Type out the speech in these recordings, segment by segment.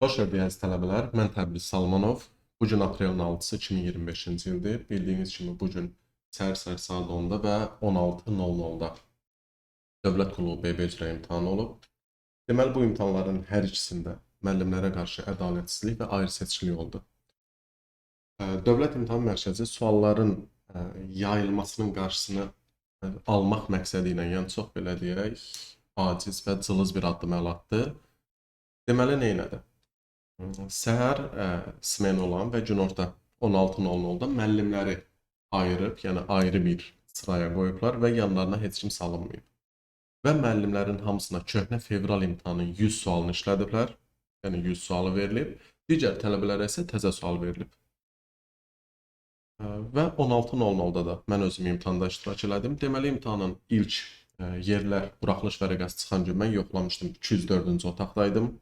Xoş gəldiniz tələbələr. Mən Təbriz Salmanov. Bu gün aprelin 6-sı 2025-ci ildir. Bildiyiniz kimi bu gün səhər saat 10-da və 16:00-da Dövlət Qulluğu BB üzrə imtahan olub. Deməli, bu imtahanların hər ikisində müəllimlərə qarşı ədalətsizlik və ayrı seçkilik oldu. Dövlət İmtahan Mərkəzi sualların yayılmasının qarşısını almaq məqsədi ilə, yəni çox belə deyək, aciz və cılız bir addım əl atdı. Deməli, nə elədi? Səhər smen olan və günorta 16:00-da müəllimləri ayırıb, yəni ayrı bir sıraya qoyublar və yanlarına heç kim salınmayıb. Və müəllimlərin hamısına köhnə fevral imtahanının 100 sualını işlədiblər. Yəni 100 sualı verilib. Digər tələbələrə isə təzə sual verilib. Və 16:00-da da mən özüm imtahanda iştirak elədim. Deməli, imtahanın ilk yerlər buraxılış vərəqəsi çıxan gün mən yoxlamışdım. 204-cü otaqdaydım.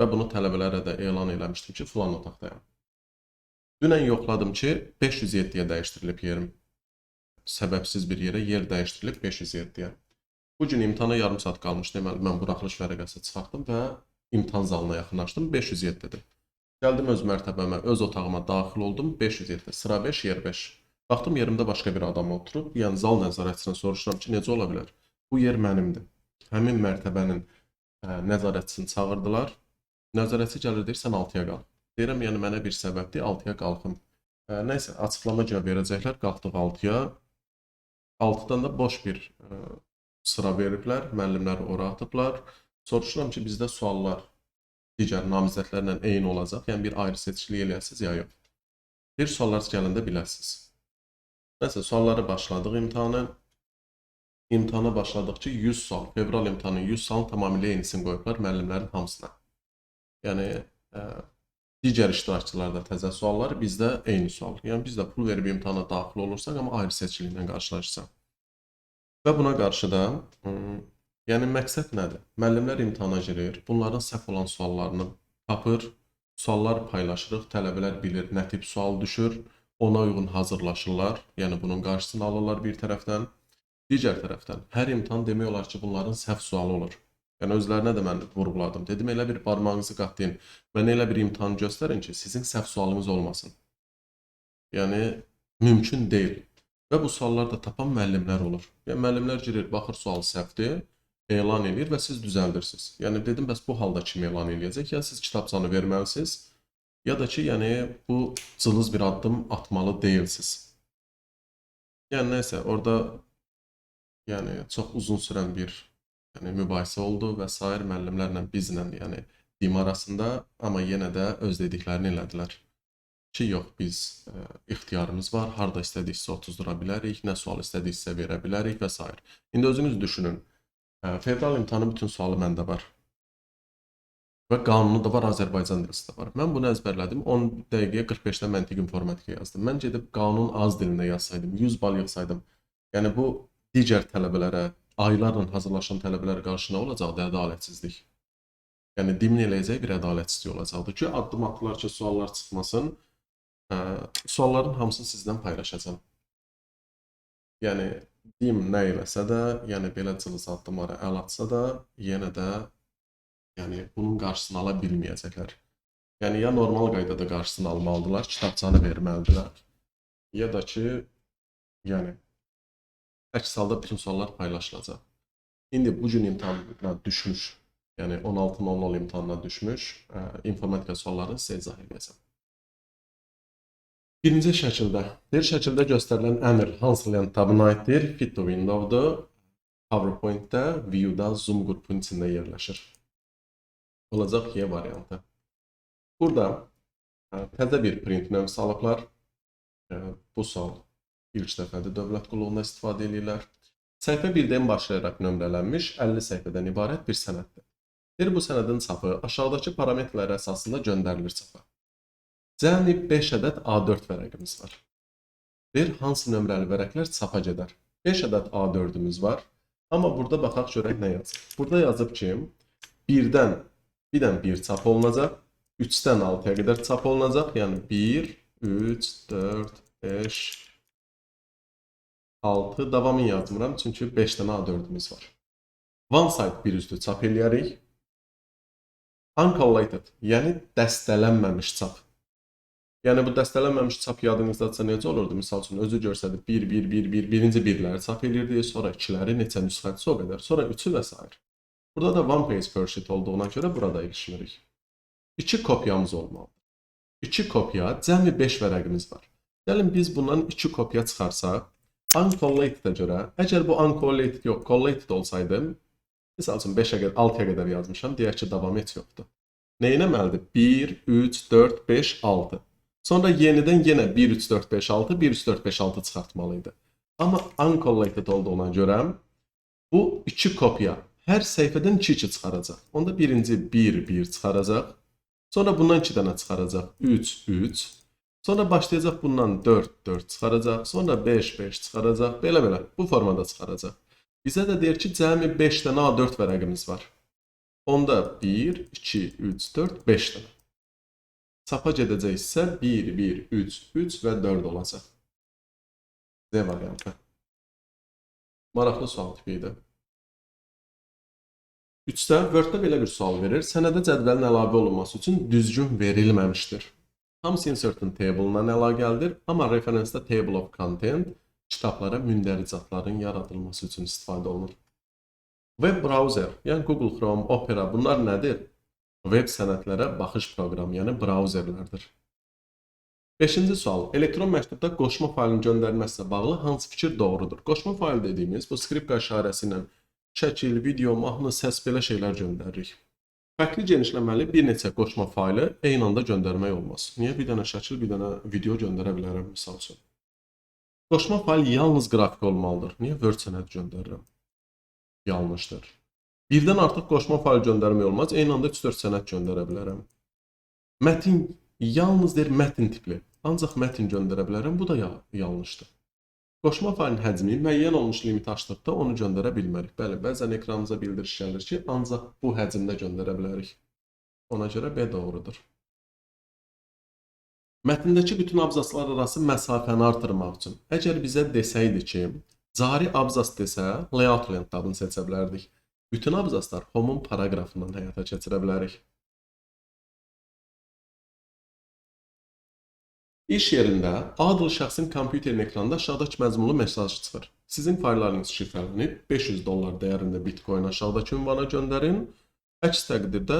Və bunu tələbələrə də elan eləmişdim ki, filan otaqdayam. Dünən yoxladım ki, 507-yə dəyişdirilib yerim. Səbəbsiz bir yerə yer dəyişdirilib 507-yə. Bu gün imtahana yarım saat qalmış. Deməli, mən buraxılış vərəqəsi çıxartdım və imtahan zalına yaxınlaşdım. 507-dir. Gəldim öz mərtəbəmə, öz otağıma daxil oldum. 507, sıra 5, yer 5. Baxdım, yerimdə başqa bir adam oturub. Yəni, zal nəzarətçisindən soruşuram ki, necə ola bilər? Bu yer mənimdir. Həmin mərtəbənin nəzarətçisini çağırdılar. Nəzarətçi gəlir, deyir, sən 6-ya qal. Deyirəm, yəni mənə bir səbəbdir, 6-ya qalxım. Nəysə, açıqlama cavab verəcəklər, qalxdıq 6-ya. 6-dan da boş bir sıra veriblər, müəllimləri ora atıblar. Soruşuram ki, bizdə suallar digər namizədlərlə eyni olacaq, yəni bir ayrı seçkilik eləyəsiniz ya yox. Bir suallar gələndə biləsiniz. Nəysə, sualları başladıq imtahanı. İmtahana başladıq ki, 100 sual, fevral imtahanının 100 sualın tamamilə eynisini qoyublar müəllimlərin hamısına. Yəni, digər iştirakçılarda təzə suallar, bizdə eyni sual. Yəni, biz də pul verib imtahana daxil olursaq, amma ayrı seçkiliklə qarşılaşırsak. Və buna qarşı da, yəni məqsəd nədir? Müəllimlər imtahana girir, bunların səhv olan suallarını tapır, suallar paylaşırıq, tələbələr bilir nə tip sual düşür, ona uyğun hazırlaşırlar, yəni bunun qarşısını alırlar bir tərəfdən. Digər tərəfdən, hər imtahan demək olar ki, bunların səhv sualı olur. Yəni, özlərinə də mən vurğuladım. Dedim, elə bir barmağınızı qatlayın, mənə elə bir imtahan göstərin ki, sizin səhv sualınız olmasın. Yəni, mümkün deyil. Və bu sualları da tapan müəllimlər olur. Yəni, müəllimlər girir, baxır sual səhvdir, elan edir və siz düzəldirsiniz. Yəni, dedim, bəs bu halda kim elan eləyəcək? Ya siz kitabçanı verməlisiniz, ya da ki, yəni, bu cılız bir addım atmalı deyilsiniz. Yəni, nəysə, orada yəni, çox uzun sürən bir mübahisə oldu və sair müəllimlərlə bizlə, yəni, tim arasında, amma yenə də öz dediklərini elədilər. Ki, yox, biz ixtiyarımız var, harada istədiksə otuzdura bilərik, nə sual istədiksə verə bilərik və s. İndi özünüz düşünün, fevral imtahanı bütün sualı məndə var. Və qanunu da var, Azərbaycan dilisi də var. Mən bunu əzbərlədim, 10 dəqiqəyə 45-də məntiq informatika yazdım. Mən gedib qanun az dilində yazsaydım, 100 bal yığsaydım, yəni bu digər tələbələrə, aylarla hazırlaşan tələbələrə qarşı nə olacaqdı? Ədalətsizlik. Yəni, dimin eləyəcək bir ədalətsizlik olacaqdı ki, addım atdılar ki, suallar çıxmasın, sualların hamısını sizdən paylaşacağım. Yəni, dim nə eləsə də, yəni belə cılız addımlara əl atsa da, yenə də yəni, bunun qarşısını ala bilməyəcəklər. Yəni, ya normal qaydada qarşısını almalıdırlar, kitabçanı verməlidirlər, ya da ki, yəni, əks halda bütün suallar paylaşılacaq. İndi bu gün imtahanına düşmüş, yəni 16:00 imtahanına düşmüş informatika suallarını sizə izah edəcəm. Birinci şəkildə, bir şəkildə göstərilən əmr hansı lent tabına aiddir? Fit to Windows-dur, PowerPoint-də, View-da, Zoom qrupunun içində yerləşir. Olacaq Y variantı. Burada təzə bir print növ salıblar. Bu sual ilk dəfədir dövlət qulluğunda istifadə edirlər. Səhifə 1-dən başlayaraq nömrələnmiş 50 səhifədən ibarət bir sənəddir. Bu sənədin çapı aşağıdakı parametrlər əsasında göndərilir çapa. Cəmi 5 ədəd A4 vərəqimiz var. Hansı nömrəli vərəqlər çapa gedər? 5 ədəd A4-ümüz var. Amma burada baxaq görək nə yazıb. Burada yazıb ki, 1-dən 1 çap olunacaq, 3-dən 6-ya qədər çap olunacaq. Yəni 1, 3, 4, 5, 6, davamını yazmıram, çünki 5 dənə A4-ümüz var. One side bir üstü çap eləyərik. Uncollated, yəni dəstələnməmiş çap. Yəni bu dəstələnməmiş çap yadınızdadsa necə olurdu? Misal üçün özü görsədi 1 1 1 1 birinci birləri çap elirdi, sonra 2-ləri neçə nüsxədirsə o qədər, sonra 3-ü və s. Burada da one page per sheet olduğuna görə burada ilişmirik. 2 kopyamız olmalıdır. 2 kopya, cəmi 5 vərəqimiz var. Gəlin biz bundan 2 kopya çıxarsaq, uncollated-ə görə, əgər bu uncollated yox, collated olsaydı, misal üçün 5-ə qədər, 6-ya qədər yazmışam, deyək ki, davam et yoxdur. Nə etməlidir? 1, 3, 4, 5, 6. Sonra yenidən yenə 1, 3, 4, 5, 6, 1, 3, 4, 5, 6 çıxartmalıydı. Amma uncollated olduğuna görə bu 2 kopya hər səhifədən 2-2 çıxaracaq. Onda birinci 1, 1 çıxaracaq. Sonra bundan 2 dənə çıxaracaq. 3, 3. Sonra başlayacaq bundan 4, 4 çıxaracaq. Sonra 5, 5 çıxaracaq. Belə-belə bu formada çıxaracaq. Bizə də deyir ki, cəmi 5 dənə A4 vərəqimiz var. Onda 1, 2, 3, 4, 5 dənə. Çapa gedəcəksə 1, 1, 3, 3 və 4 olacaq. D variantı. Maraqlı sual tipi idi. 3-də Word-də belə bir sual verir. Sənədə cədvəlin əlavə olunması üçün düzgün verilməmişdir. Hamısı insertin table-dan əlaqəlidir, amma referensdə table of content kitablara mündəricatların yaradılması üçün istifadə olunur. Web browser, yəni Google Chrome, Opera bunlar nədir? Web sənədlərə baxış proqramı, yəni browserlərdir. 5-ci sual. Elektron məktubda qoşma faylının göndərilməsinə bağlı hansı fikir doğrudur? Qoşma fayl dediyimiz bu skripka işarəsi ilə şəkil, video, mahnı, səs belə şeylər göndəririk. Fərqli genişləməli bir neçə qoşma faylı eyni anda göndərmək olmaz. Niyə? Bir dənə şəkil, bir dənə video göndərə bilərəm, misal üçün. Qoşma fayl yalnız qrafik olmalıdır. Niyə? Word sənədi göndərirəm. Yanlışdır. Birdən artıq qoşma fayl göndərmək olmaz. Eyni anda 3-4 sənəd göndərə bilərəm. Mətin yalnız deyir mətin tipli. Ancaq mətin göndərə bilərəm. Bu da yanlışdır. Qoşma faylın həcmi müəyyən olmuş limit aşdıqda onu göndərə bilmərik. Bəli, bəzən ekranımıza bildiriş gəlir ki, ancaq bu həcmdə göndərə bilərik. Ona görə B doğrudur. Mətndəki bütün abzaslar arası məsafəni artırmaq üçün. Əgər bizə desəydi ki, cari abzas desə, layout length tabını seçə bilərdik. Bütün abzaslar home'un paraqrafından həyata keçirə bilərik. İş yerində adlı şəxsin kompüterin ekranında aşağıdakı məzmunlu mesaj çıxır. Sizin fayllarınız şifrələnib, $500 dəyərində bitcoin aşağıdakı ünvana göndərin. Əks təqdirdə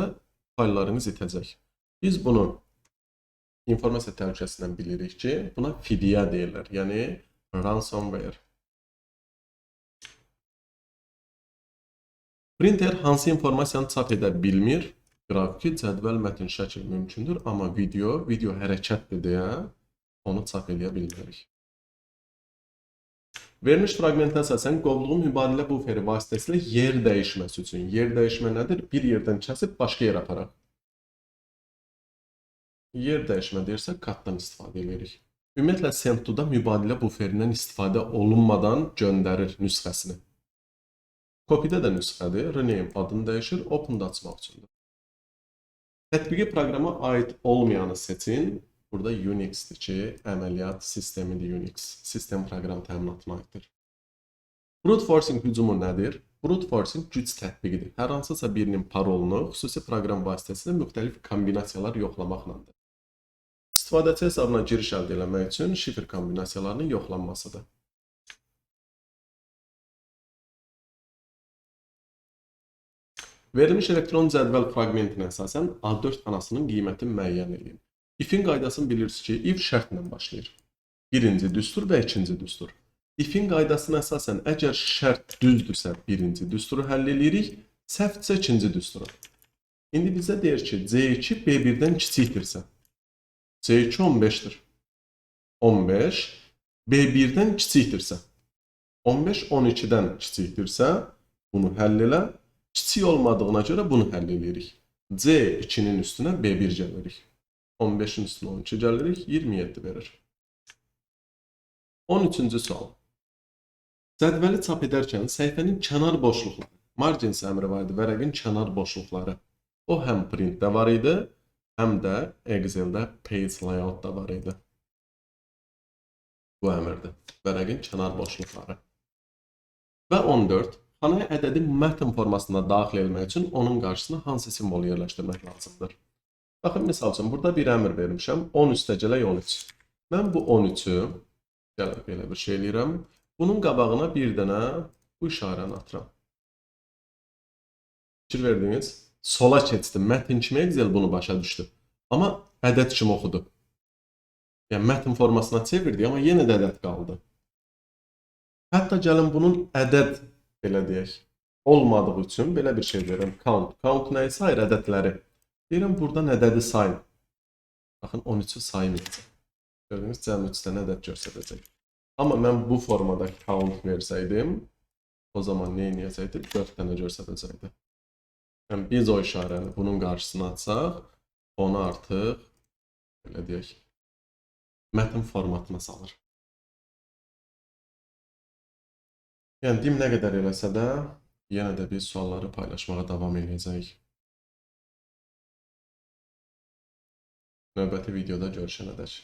fayllarınız itəcək. Biz bunu informasiya təhlükəsindən bilirik ki, buna fidyə deyirlər, yəni ransomware. Printer hansı informasiyanı çap edə bilmir? Qrafiki, cədvəl, mətin, şəkil mümkündür, amma video hərəkətdir deyə onu çap edə bilmərik. Verilmiş fraqmentə əsasən qovluğun mübadilə buferi vasitəsilə yer dəyişməsi üçün. Yer dəyişmə nədir? Bir yerdən kəsib başqa yerə aparaq. Yer dəyişmə deyirsə, katdan istifadə edirik. Ümumiyyətlə, Send-to-da mübadilə buferindən istifadə olunmadan göndərir nüsxəsini. Copy-də də nüsxədir, rename adını dəyişir, open-da açmaq üçündür. Tətbiqi proqrama aid olmayanı seçin. Burada Unix-dir ki, əməliyyat sistemidir Unix. Sistem proqram təminatına aiddir. Brute forcing hücumu nədir? Brute forcing güc tətbiqidir. Hər hansısa birinin parolunu xüsusi proqram vasitəsilə müxtəlif kombinasiyalar yoxlamaqlandır. İstifadəçi hesabına giriş əldə etmək üçün şifr kombinasiyalarının yoxlanmasıdır. Verilmiş elektron cədvəl fraqmentinə əsasən A4 xanasının qiymətini müəyyən edin. If-in qaydasını bilirsiniz ki, if şərtlə başlayır. Birinci düstur və ikinci düstur. If-in qaydasına əsasən əgər şərt düzdürsə birinci düsturu həll edirik, səhvdirsə ikinci düsturu. İndi bizə deyir ki, C2 B1-dən kiçikdirsə, C2 15-dir. 15 B1-dən kiçikdirsə, 15 12-dən kiçikdirsə, bunu həll elə. Kiçik olmadığına görə bunu həll edirik. C2-nin üstünə B1 gəlirik. 15-in üstünə 12 gəlirik, 27 verir. 13-cü sual. Cədvəli çap edərkən səhifənin kənar boşluqları, margins əmri var idi, vərəqin kənar boşluqları. O həm printdə var idi, həm də Excel-də page layout-da var idi. Bu əmrdir, vərəqin kənar boşluqları. Və 14. Xanaya ədədi mətn formasında daxil etmək üçün onun qarşısına hansı simvolu yerləşdirmək lazımdır? Baxın, misal üçün, burada bir əmr vermişəm. 10 üstə gələk 13. Mən bu 13-ü gəlib belə bir şey eləyirəm. Bunun qabağına bir dənə bu işarəni atıram. Fikir verdiniz? Sola keçdi. Mətn kimi Excel bunu başa düşdü. Amma ədəd kimi oxudu. Yəni mətn formasına çevirdi, amma yenə də ədəd qaldı. Hətta gəlin bunun ədəd belə deyək, olmadığı üçün belə bir şey verirəm. Count. Count nə isə sayır ədədləri. Deyirəm buradan ədədi sayın. Baxın 13-ü saymayacaq. Gördünüz, cəmi 3 dənə ədəd göstərəcək. Amma mən bu formada count versəydim, o zaman nə edəcəkdi? 4 dənə göstərəcəkdi. Yəni biz o işarəni bunun qarşısına atsaq, onu artıq belə deyək, mətn formatına salır. Yəni dim nə qədər eləsə də, yenə də biz sualları paylaşmağa davam edəcəyik. Növbəti videoda görüşənədək.